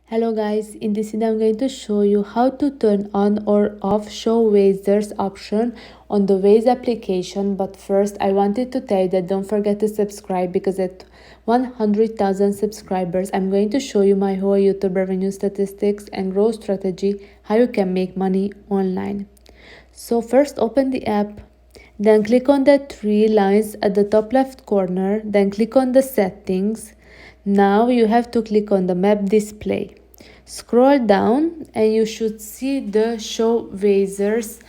Hello guys, in this video I'm going to show you how to turn on or off Show Wazers option on the Waze application. But first I wanted to tell you that don't forget to subscribe, because at 100,000 subscribers I'm going to show you my whole YouTube revenue statistics and growth strategy, how you can make money online. So first open the app, then click on the three lines at the top left corner, then click on the settings. Now you have to click on the map display. Scroll down and you should see the Show Wazers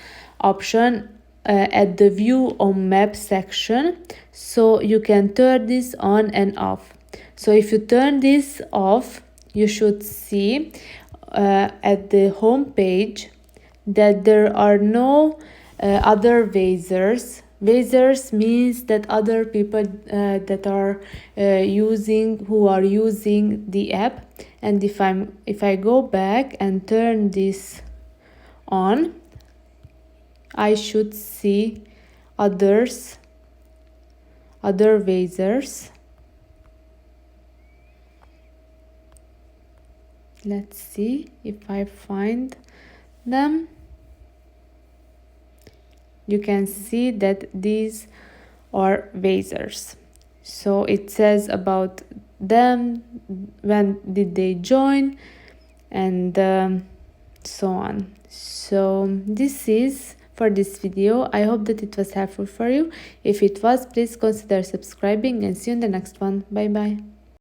option at the View on Map section, so you can turn this on and off. So if you turn this off, you should see at the home page that there are no other Wazers. Wazers means that other people that are who are using the app. And if I go back and turn this on, I should see other Wazers. Let's see if I find them. You can see that these are Wazers. So it says about them, when did they join, and so on. So this is for this video. I hope that it was helpful for you. If it was, please consider subscribing, and see you in the next one. Bye bye.